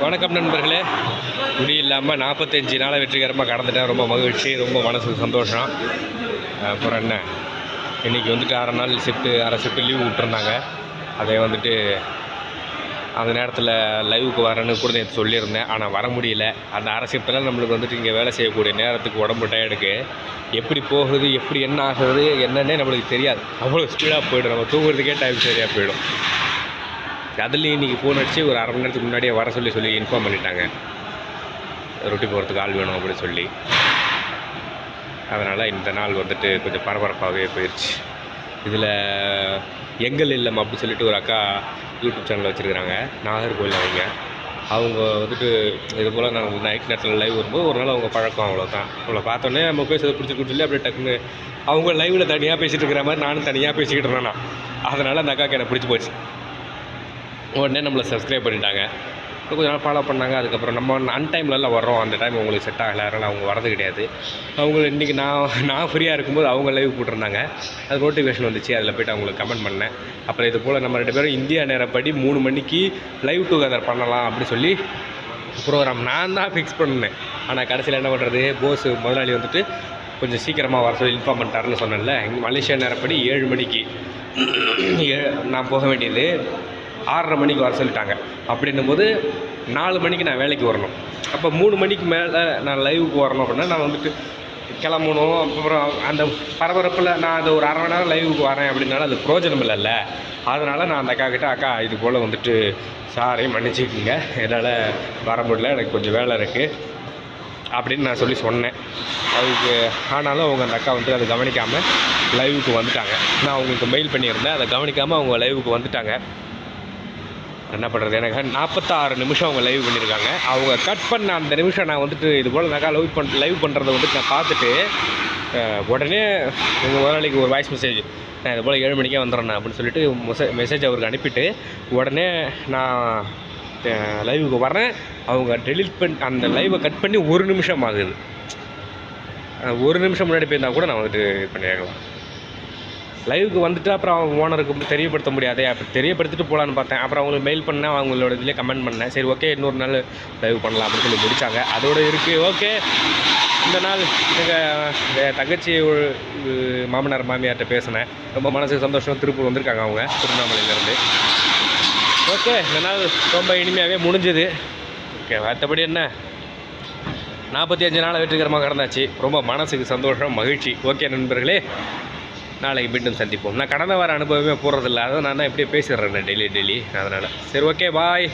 வணக்கம் நண்பர்களே. குடி இல்லாமல் 45 நாளை வெற்றிகரமாக கடந்துட்டேன். ரொம்ப மகிழ்ச்சி, ரொம்ப மனசுக்கு சந்தோஷம். அப்புறம் என்ன, இன்றைக்கி வந்துட்டு அரை ஷிஃப்ட்டு லீவு விட்டுருந்தாங்க. அதை வந்துட்டு அந்த நேரத்தில் லைவுக்கு வரேன்னு கூட நேற்று சொல்லியிருந்தேன். ஆனால் வர முடியல. அந்த அரை ஷிஃப்ட்டெல்லாம் நம்மளுக்கு வந்துட்டு இங்கே வேலை செய்யக்கூடிய நேரத்துக்கு உடம்பு டயர்டுக்கு எப்படி போகுது, எப்படி என்ன ஆகுது என்னன்னே நம்மளுக்கு தெரியாது. அவ்வளோ ஸ்பீடாக போய்டும். நம்ம தூங்குறதுக்கே டைம் சரியாக போயிடும். அதுலேயும் இன்றைக்கி ஃபோன் அடித்து ஒரு அரை மணி நேரத்துக்கு முன்னாடியே வர சொல்லி இன்ஃபார்ம் பண்ணிட்டாங்க. ரொட்டி போகிறதுக்கு ஆள் வேணும் அப்படின்னு சொல்லி. அதனால் இந்த நாள் வந்துட்டு கொஞ்சம் பரபரப்பாகவே போயிடுச்சு. இதில் எங்கள் இல்லம் அப்படி சொல்லிட்டு ஒரு அக்கா யூடியூப் சேனல் வச்சுருக்கிறாங்க, நாகர்கோவில். அவங்க வந்துட்டு இது போல் நாங்கள் நைட் நேரத்தில் லைவ் வரும்போது ஒரு நாள் அவங்க பழக்கம், அவ்வளோதான். அவங்கள பார்த்தோன்னே நம்ம பேசுறதை பிடிச்சிட்டு சொல்லி அப்படியே டக்குன்னு அவங்க லைவில் தனியாக பேசிகிட்டு இருக்கிற மாதிரி நானும் தனியாக பேசிக்கிட்டு இருந்தேன்னா, அதனால் அந்த அக்காவுக்கு எனக்கு பிடிச்சி போச்சு. உடனே நம்மளை சப்ஸ்கிரைப் பண்ணிட்டாங்க. கொஞ்சம் நாள் ஃபாலோ பண்ணாங்க. அதுக்கப்புறம் நம்ம அன்டைம்லலாம் வர்றோம், அந்த டைம் உங்களுக்கு செட் ஆகலை, அதனால் அவங்க வரது கிடையாது. அவங்க இன்றைக்கி நான் ஃப்ரீயாக இருக்கும்போது அவங்க லைவ் போட்டிருந்தாங்க. அது நோட்டிஃபிகேஷன் வந்துச்சு, அதில் போய்ட்டு அவங்களுக்கு கமெண்ட் பண்ணேன். அப்புறம் இது போல் நம்ம 2 பேரும் இந்தியா நேரப்படி 3 மணிக்கு லைவ் டுகெதர் பண்ணலாம் அப்படி சொல்லி ப்ரோக்ராம் நான் தான் ஃபிக்ஸ் பண்ணேன். ஆனால் கடைசியில் என்ன பண்ணுறது, போஸ் முதலாளி வந்துட்டு கொஞ்சம் சீக்கிரமாக வர சொல்லி இன்ஃபார்ம் பண்ணிட்டாருன்னு சொன்னேன்ல. மலேசியா நேரப்படி 7 மணிக்கு நான் போக வேண்டியது 6:30 மணிக்கு வர சொல்லிட்டாங்க. அப்படின்னும்போது 4 மணிக்கு நான் வேலைக்கு வரணும். அப்போ 3 மணிக்கு மேலே நான் லைவுக்கு வரணும் அப்படின்னா நான் வந்துட்டு கிளம்பணும். அப்புறம் அந்த பரபரப்பில் நான் அது ஒரு அரை மணி நேரம் லைவுக்கு வரேன் அப்படின்னாலும் அது பிரயோஜனம் இல்லைல்ல. அதனால் நான் அந்த அக்கா இது போல் வந்துட்டு சாரி மன்னிச்சுக்குங்க, என்னால் வர முடியல, எனக்கு கொஞ்சம் வேலை இருக்குது அப்படின்னு நான் சொன்னேன். அதுக்கு ஆனாலும் அவங்க அந்த அக்கா வந்து அதை கவனிக்காமல் லைவுக்கு வந்துட்டாங்க. நான் அவங்களுக்கு மெயில் பண்ணியிருந்தேன், அதை கவனிக்காமல் அவங்க லைவுக்கு வந்துட்டாங்க. என்ன பண்ணுறது, எனக்கு 46 நிமிஷம் அவங்க லைவ் பண்ணியிருக்காங்க. அவங்க கட் பண்ண அந்த நிமிஷம் நான் வந்துட்டு இது போல் நக்கா லைவ் பண்ணுறதை வந்துட்டு நான் பார்த்துட்டு உடனே எங்கள் முதலாளிக்கு ஒரு வாய்ஸ் மெசேஜ், நான் இது போல் 7 மணிக்கே வந்துடுறேன் அப்படின்னு சொல்லிட்டு மெசேஜ் அவருக்கு அனுப்பிட்டு உடனே நான் லைவுக்கு வரேன். அவங்க டெலிட் அந்த லைவை கட் பண்ணி 1 நிமிஷம் ஆகுது. 1 நிமிஷம் முன்னாடி போயிருந்தால் கூட நான் வந்துட்டு இது பண்ணியிருக்கலாம். லைவுக்கு வந்துட்டு அப்புறம் அவங்க ஓனருக்கு தெரியப்படுத்த முடியாதே, அப்படி தெரியப்படுத்திட்டு போகலான்னு பார்த்தேன். அப்புறம் அவங்களுக்கு மெயில் பண்ணேன், அவங்களோட இதிலே கமெண்ட் பண்ணேன். சரி ஓகே, இன்னொரு நாள் லைவ் பண்ணலாம் அப்படின்னு சொல்லி முடித்தாங்க. அதோடு இருக்குது. ஓகே, இந்த நாள் எங்கள் தங்கச்சி மாமனார் மாமியார்கிட்ட பேசினேன். ரொம்ப மனசுக்கு சந்தோஷம். திருப்பூர் வந்திருக்காங்க அவங்க, திருவண்ணாமலையிலேருந்து. ஓகே, இந்த நாள் ரொம்ப இனிமையாகவே முடிஞ்சுது. ஓகே, மற்றபடி என்ன, 45 நாளை வெற்றிகரமாக கடந்தாச்சு. ரொம்ப மனசுக்கு சந்தோஷம், மகிழ்ச்சி. ஓகே நண்பர்களே, நாளைக்கு மீண்டும் சந்திப்போம். நான் கடந்த வார அனுபவமே போகிறதில்ல, அதை நான் தான் எப்படியே பேசிடுறேன் டெய்லி. அதனால் சரி ஓகே, பாய்.